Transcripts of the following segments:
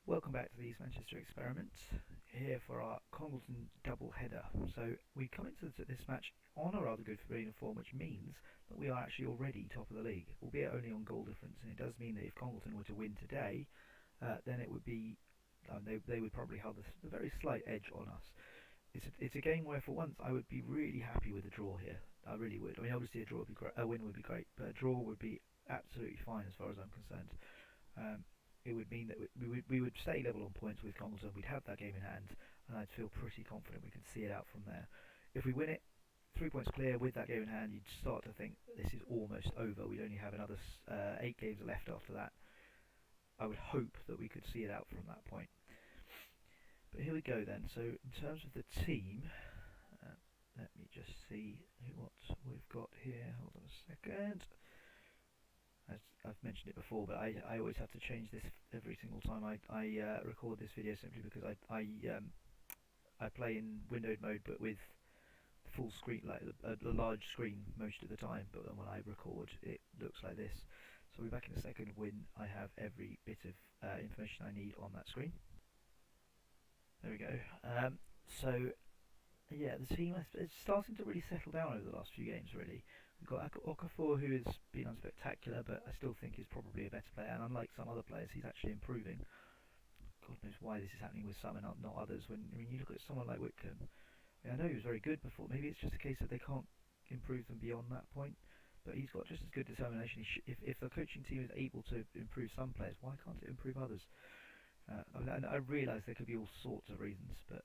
Welcome back to the East Manchester experiment, here for our Congleton double header. So we come into this match on a rather good Fabregas form, which means that we are actually already top of the league, albeit only on goal difference. And it does mean that if Congleton were to win today, then it would be they would probably have a very slight edge on us. It's a game where for once I would be really happy with a draw here. I really would. I mean, obviously a win would be great, but a draw would be absolutely fine as far as I'm concerned. It would mean that we would stay level on points with Congleton. We'd have that game in hand, and I'd feel pretty confident we could see it out from there. If we win it, 3 points clear with that game in hand, you'd start to think this is almost over. We'd only have another 8 games left after that. I would hope that we could see it out from that point. But here we go then. So in terms of the team, let me just see what we've got here. Hold on a second. As I've mentioned it before, but I always have to change this every single time I record this video, simply because I play in windowed mode, but with full screen, like a large screen most of the time. But then when I record, it looks like this. So we're back in a second when I have every bit of information I need on that screen. There we go. So yeah, the team is starting to really settle down over the last few games. Really, we've got Okafor, who has been unspectacular, but I still think is probably a better player. And unlike some other players, he's actually improving. God knows why this is happening with some and not others. When you look at someone like Whitcomb, I know he was very good before. Maybe it's just a case that they can't improve them beyond that point. But he's got just as good determination. If the coaching team is able to improve some players, why can't it improve others? I realise there could be all sorts of reasons, but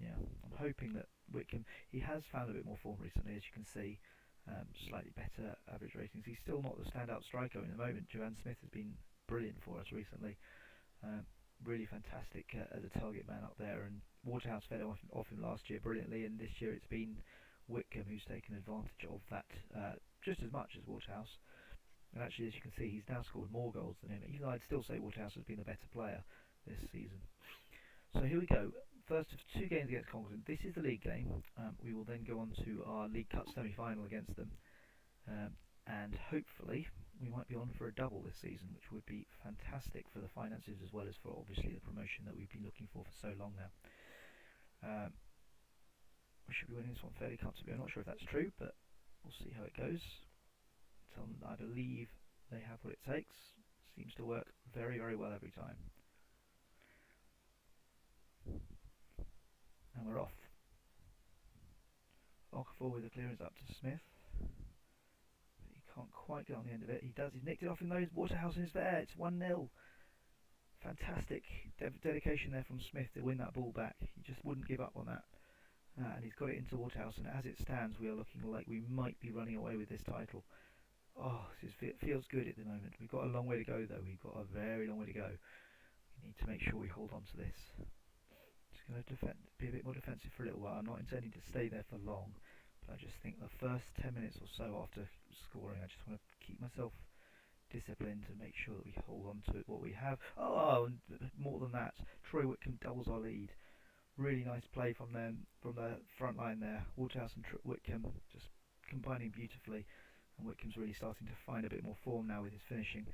yeah, I'm hoping that Whitcomb, he has found a bit more form recently, as you can see. Slightly better average ratings. He's still not the standout striker in the moment. Joanne Smith has been brilliant for us recently. Really fantastic as a target man up there, and Waterhouse fed off him last year brilliantly, and this year it's been Whitcomb who's taken advantage of that just as much as Waterhouse. And actually, as you can see, he's now scored more goals than him, even though I'd still say Waterhouse has been the better player this season. So here we go. First of 2 games against Congleton. This is the league game. We will then go on to our League Cup semi-final against them. And hopefully we might be on for a double this season, which would be fantastic for the finances as well as for obviously the promotion that we've been looking for so long now. We should be winning this one fairly comfortably. I'm not sure if that's true, but we'll see how it goes. I believe they have what it takes. Seems to work very, very well every time. And we're off. Okafor with the clearance up to Smith. But he can't quite get on the end of it. He does. He's nicked it off in those. Waterhouse is there. It's 1-0. Fantastic dedication there from Smith to win that ball back. He just wouldn't give up on that. And he's got it into Waterhouse. And as it stands, we are looking like we might be running away with this title. Oh, it feels good at the moment. We've got a long way to go, though. We've got a very long way to go. We need to make sure we hold on to this. Just going to be a bit more defensive for a little while. I'm not intending to stay there for long, but I just think the first 10 minutes or so after scoring, I just want to keep myself disciplined to make sure that we hold on to what we have. Oh, and more than that, Troy Whitcomb doubles our lead. Really nice play from them, from the front line there. Waterhouse and Whitcomb just combining beautifully. And Whitcomb's really starting to find a bit more form now with his finishing.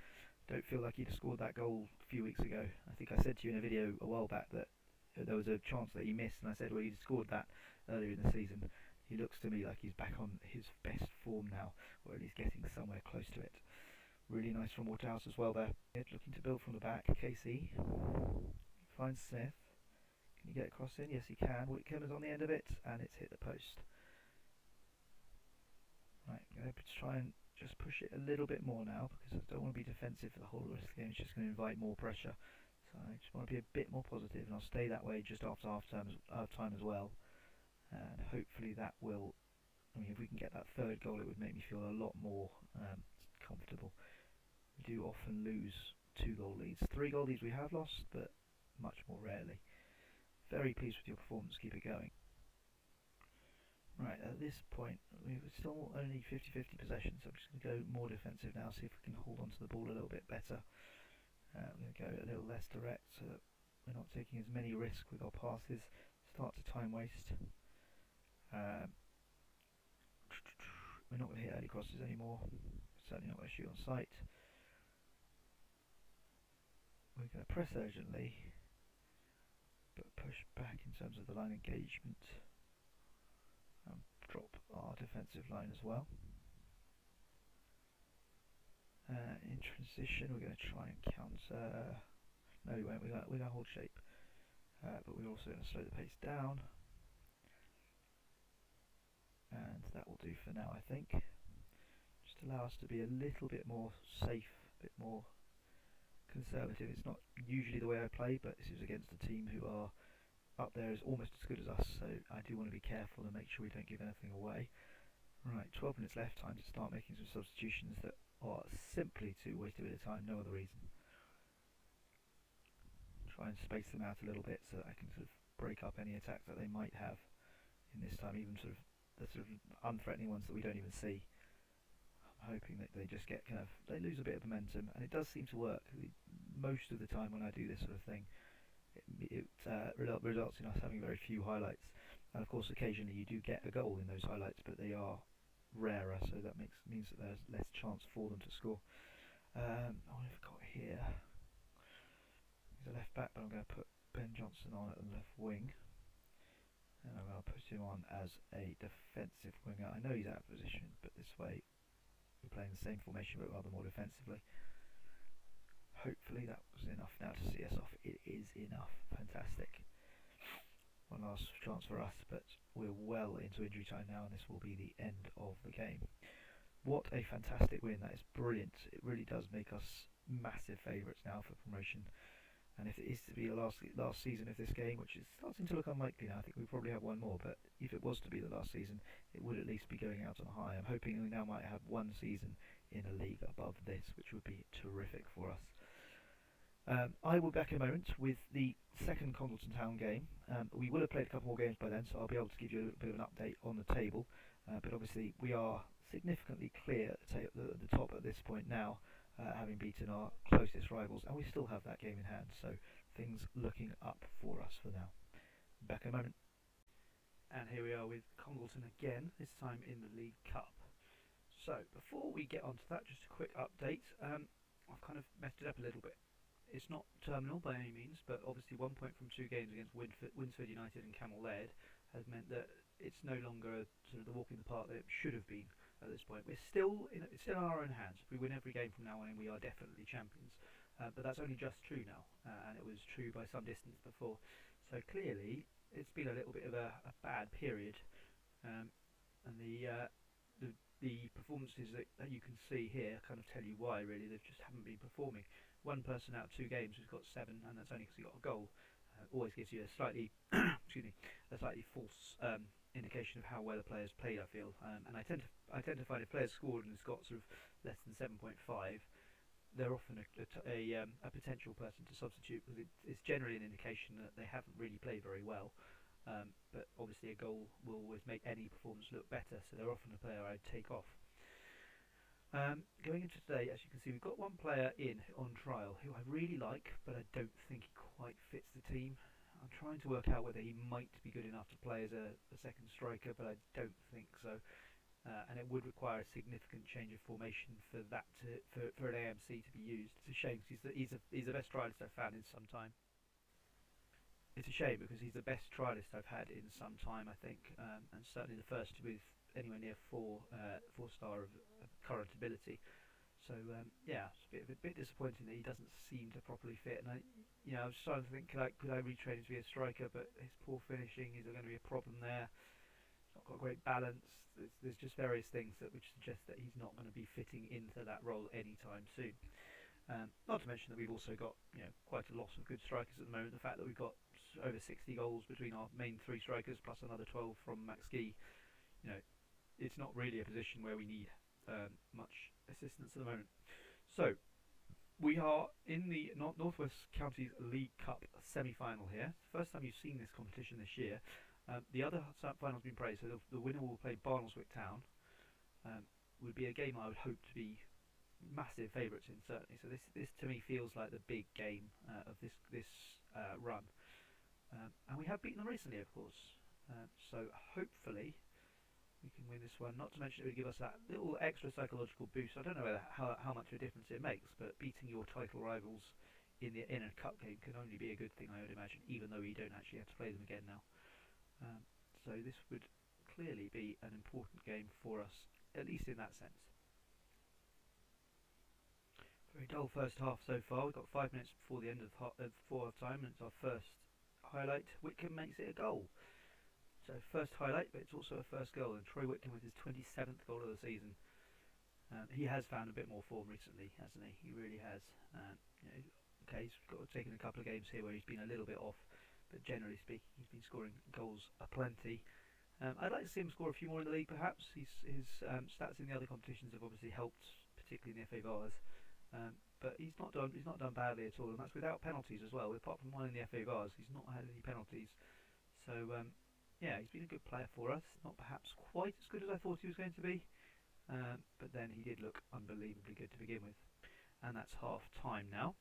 Don't feel like he'd have scored that goal a few weeks ago. I think I said to you in a video a while back that there was a chance that he missed, and I said, well, he'd scored that earlier in the season. He looks to me like he's back on his best form now, or at least getting somewhere close to it. Really nice from Waterhouse as well there. Looking to build from the back. KC finds Smith. Can he get across in? Yes, he can. Whitcomb is on the end of it, and it's hit the post. Right, I'm going to try and just push it a little bit more now, because I don't want to be defensive for the whole rest of the game. It's just going to invite more pressure. So I just want to be a bit more positive, and I'll stay that way just after half time as well. And hopefully that will, I mean, if we can get that 3rd goal, it would make me feel a lot more comfortable. We do often lose 2-goal leads. 3-goal leads we have lost, but much more rarely. Very pleased with your performance. Keep it going. Right, at this point, we're still only 50-50 possession, so I'm just going to go more defensive now, see if we can hold on to the ball a little bit better. I'm going to go a little less direct, so that we're not taking as many risks with our passes. Start to time waste. We're not going to hit early crosses anymore. Certainly not going to shoot on sight. We're we're going to press urgently, but push back in terms of the line engagement, and drop our defensive line as well. In transition, we're going to try and counter. No, we won't. We're going to hold shape, but we're also going to slow the pace down, and that will do for now, I think. Just allow us to be a little bit more safe, a bit more conservative. It's not usually the way I play, but this is against a team who are up there as almost as good as us, so I do want to be careful and make sure we don't give anything away. Right, 12 minutes left, time to start making some substitutions that are simply to waste a bit of time, no other reason. Try and space them out a little bit so that I can sort of break up any attacks that they might have in this time, even sort of the sort of unthreatening ones that we don't even see. I'm hoping that they just get they lose a bit of momentum, and it does seem to work. Most of the time when I do this sort of thing, it results in us having very few highlights, and of course occasionally you do get a goal in those highlights, but they are rarer, so that means that there's less chance for them to score. What have I got here? He's a left back, but I'm going to put Ben Johnson on at the left wing, and I'm going to put him on as a defensive winger. I know he's out of position, but this way we're playing the same formation but rather more defensively. Hopefully that was enough now to see us off. It is enough. Fantastic. One last chance for us, but we're well into injury time now, and this will be the end of the game. What a fantastic win. That is brilliant. It really does make us massive favourites now for promotion. And if it is to be the last season of this game, which is starting to look unlikely now, I think we probably have one more, but if it was to be the last season, it would at least be going out on a high. I'm hoping we now might have one season in a league above this, which would be terrific for us. I will be back in a moment with the second Congleton Town game. We will have played a couple more games by then, so I'll be able to give you a little bit of an update on the table. But obviously we are significantly clear at the top at this point now, having beaten our closest rivals, and we still have that game in hand, so things looking up for us for now. Back in a moment. And here we are with Congleton again, this time in the League Cup. So before we get onto that, just a quick update. I've kind of messed it up a little bit. It's not terminal by any means, but obviously 1 point from 2 games against Winsford United and Camel Laird has meant that it's no longer sort of the walk in the park that it should have been at this point. It's still in our own hands. If we win every game from now on, we are definitely champions. But that's only just true now, and it was true by some distance before. So clearly, it's been a little bit of a bad period, and the performances that you can see here kind of tell you why. Really, they just haven't been performing. One person out of 2 games who's got 7, and that's only because he got a goal. Always gives you a slightly, a slightly false indication of how well the players played. I feel, and I tend to find if players scored and has got sort of less than 7.5, they're often a potential person to substitute, because it's generally an indication that they haven't really played very well. But obviously a goal will always make any performance look better, so they're often a player I'd take off. Going into today, as you can see, we've got one player in on trial who I really like, but I don't think he quite fits the team. I'm trying to work out whether he might be good enough to play as a second striker, but I don't think so. And it would require a significant change of formation for that for an AMC to be used. It's a shame, because he's the best trialist I've found in some time. It's a shame because he's the best trialist I've had in some time, I think, and certainly the first with anywhere near 4-star of current ability. So yeah, it's a bit disappointing that he doesn't seem to properly fit. And I was trying to think, could I retrain him to be a striker? But his poor finishing, is there going to be a problem there? He's not got great balance. There's just various things that would suggest that he's not going to be fitting into that role anytime soon. Not to mention that we've also got quite a lot of good strikers at the moment. The fact that we've got over 60 goals between our main 3 strikers plus another 12 from Max Gee, it's not really a position where we need much assistance at the moment. So we are in the Northwest Counties League Cup semi-final here. First time you've seen this competition this year. The other final's been played, so the winner will play Barnsley Town. Would be a game I would hope to be massive favourites in, certainly. So this to me feels like the big game of this run, and we have beaten them recently, of course. So hopefully we can win this one. Not to mention it would give us that little extra psychological boost. I don't know how much of a difference it makes, but beating your title rivals in a cup game can only be a good thing, I would imagine, even though we don't actually have to play them again now. Um, so this would clearly be an important game for us, at least in that sense. Very dull first half so far. We've got 5 minutes before the end of full half time, and it's our first highlight. Whitcomb makes it a goal. So first highlight, but it's also a first goal, and Troy Whitcomb with his 27th goal of the season. He has found a bit more form recently, hasn't he? He really has. Okay, he's taken a couple of games here where he's been a little bit off, but generally speaking, he's been scoring goals aplenty. I'd like to see him score a few more in the league, perhaps. His stats in the other competitions have obviously helped, particularly in the FA Vars. But he's not done badly at all, and that's without penalties as well. Apart from one in the FA Vars, he's not had any penalties. So yeah, he's been a good player for us. Not perhaps quite as good as I thought he was going to be. But then he did look unbelievably good to begin with. And that's half time now.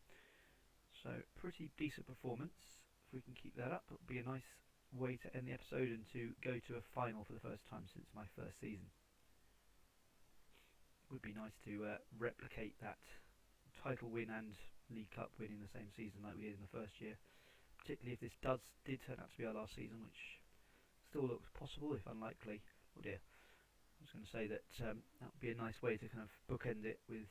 So pretty decent performance. If we can keep that up, it'll be a nice way to end the episode and to go to a final for the first time since my first season. It would be nice to replicate that title win and League Cup win in the same season like we did in the first year. Particularly if this did turn out to be our last season, which still looks possible if unlikely. Oh dear. I was going to say that that would be a nice way to kind of bookend it with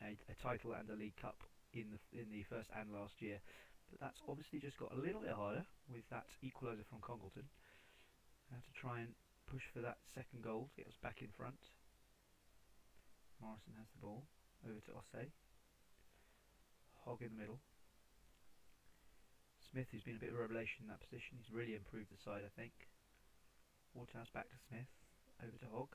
a title and a League Cup in the first and last year. But that's obviously just got a little bit harder with that equaliser from Congleton. I have to try and push for that second goal to get us back in front. Morrison has the ball over to Ossé. Hogg in the middle. Smith, who's been a bit of a revelation in that position, he's really improved the side, I think. Waterhouse back to Smith. Over to Hogg.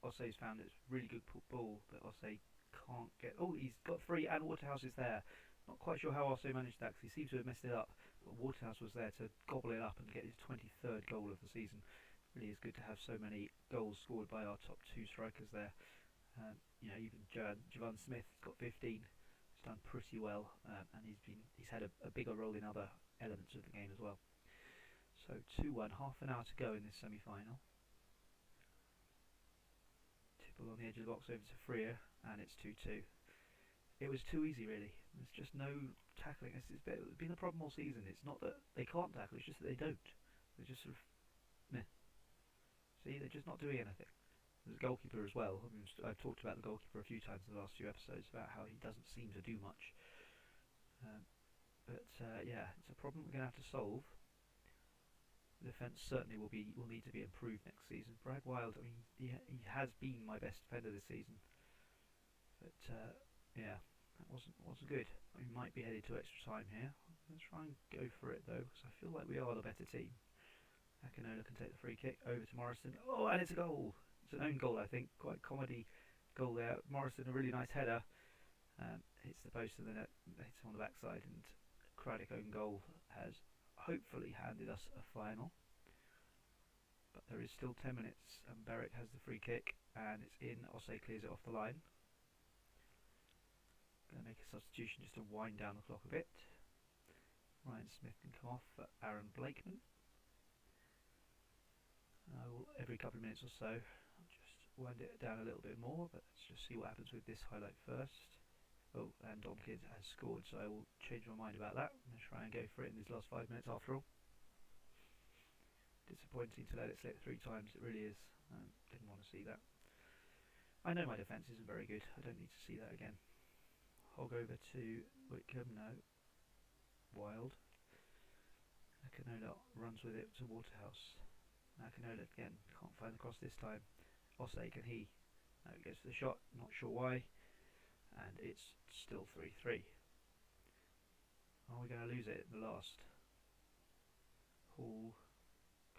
Osse's found it's really good ball, but Ossé can't get. Oh, he's got three, and Waterhouse is there. Not quite sure how Ossé managed that, because he seems to have messed it up. But Waterhouse was there to gobble it up and get his 23rd goal of the season. Really is good to have so many goals scored by our top two strikers there. Even Javon Smith has got 15. He's done pretty well, and he's had a bigger role in other elements of the game as well. So 2-1, half an hour to go in this semi-final. Tipple on the edge of the box over to Freer, and it's 2-2. It was too easy, really. There's just no tackling. It's been a problem all season. It's not that they can't tackle, it's just that they don't. They're just sort of meh. See, they're just not doing anything. There's a goalkeeper as well. I've talked about the goalkeeper a few times in the last few episodes about how he doesn't seem to do much. Yeah, it's a problem we're going to have to solve. The defence certainly will need to be improved next season. Brad Wild, I mean, he has been my best defender this season, but yeah, that wasn't good. We might be headed to extra time here. Let's try and go for it though, because I feel like we are the better team. Akinola can take the free kick over to Morrison. Oh, and it's a goal. It's an own goal, I think. Quite comedy goal there. Morrison, a really nice header. Hits the post and then hits on the backside, and Craddock own goal has hopefully handed us a final. But there is still 10 minutes, and Berwick has the free kick, and it's in. Ossé clears it off the line. Going to make a substitution just to wind down the clock a bit. Ryan Smith can come off for Aaron Blakeman. Every couple of minutes or so, I'll just wind it down a little bit more, but let's just see what happens with this highlight first. Oh, and Domkins has scored, so I will change my mind about that. I'm going to try and go for it in these last 5 minutes after all. Disappointing to let it slip 3 times, it really is. Didn't want to see that. I know my defence isn't very good, I don't need to see that again. Hog over to Whitcomb, no. Wild. Akinola runs with it to Waterhouse. Akinola again, can't find the cross this time. Ossé, can he? No, he goes for the shot, not sure why. And it's still 3-3. Are we going to lose it at the last? Hall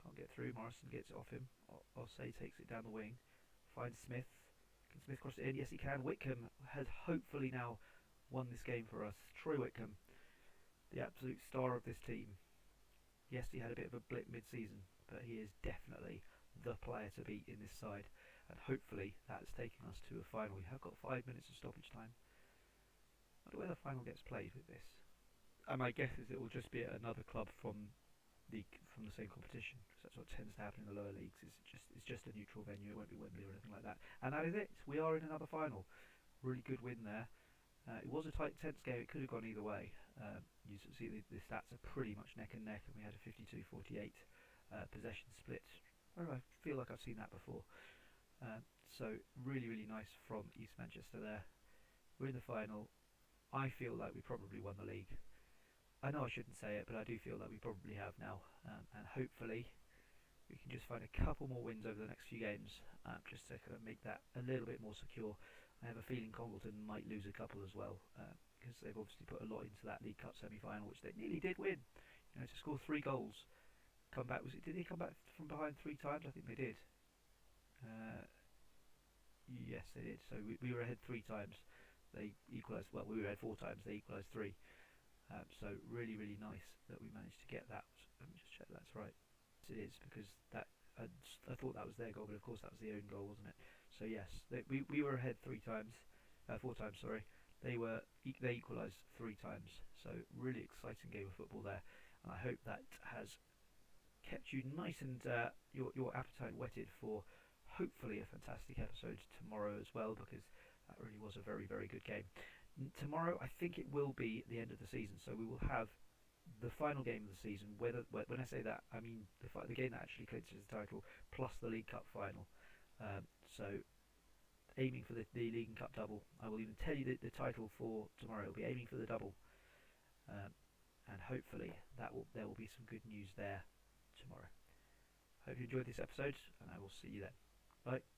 can't get through. Morrison gets it off him. Ossé takes it down the wing. Finds Smith. Can Smith cross it in? Yes, he can. Whitcomb has hopefully now won this game for us. Troy Whitcomb, the absolute star of this team. Yes, he had a bit of a blip mid-season, but he is definitely the player to beat in this side. And hopefully that's taking us to a final. We have got 5 minutes of stoppage time. I wonder where the final gets played with this. And my guess is it will just be at another club from the same competition, because that's what tends to happen in the lower leagues. It's just a neutral venue. It won't be Wembley or anything like that. And that is it. We are in another final. Really good win there. It was a tight, tense game. It could have gone either way. You see the stats are pretty much neck and neck, and we had a 52-48 possession split. I feel like I've seen that before. So really, really nice from East Manchester there. We're in the final. I feel like we probably won the league. I know I shouldn't say it, but I do feel like we probably have now. And hopefully we can just find a couple more wins over the next few games, just to kind of make that a little bit more secure. I have a feeling Congleton might lose a couple as well, because they've obviously put a lot into that League Cup semi-final, which they nearly did win. To score 3 goals, come back. Did they come back from behind 3 times? I think they did. Yes, they did. So we were ahead 3 times. They equalised. Well, we were ahead 4 times. They equalised 3. So really, really nice that we managed to get that. Let me just check that's right. Yes, it is, because that I thought that was their goal, but of course that was the own goal, wasn't it? So yes, we were ahead 3 times, 4 times. Sorry, they equalised 3 times. So really exciting game of football there, and I hope that has kept you nice and your appetite whetted for hopefully a fantastic episode tomorrow as well, because that really was a very, very good game. Tomorrow, I think it will be the end of the season, so we will have the final game of the season. When I say that, I mean the game that actually clinches the title plus the League Cup final. So aiming for the League and Cup double. I will even tell you the title for tomorrow. It'll be aiming for the double, and hopefully there will be some good news there tomorrow. Hope you enjoyed this episode, and I will see you then. Bye.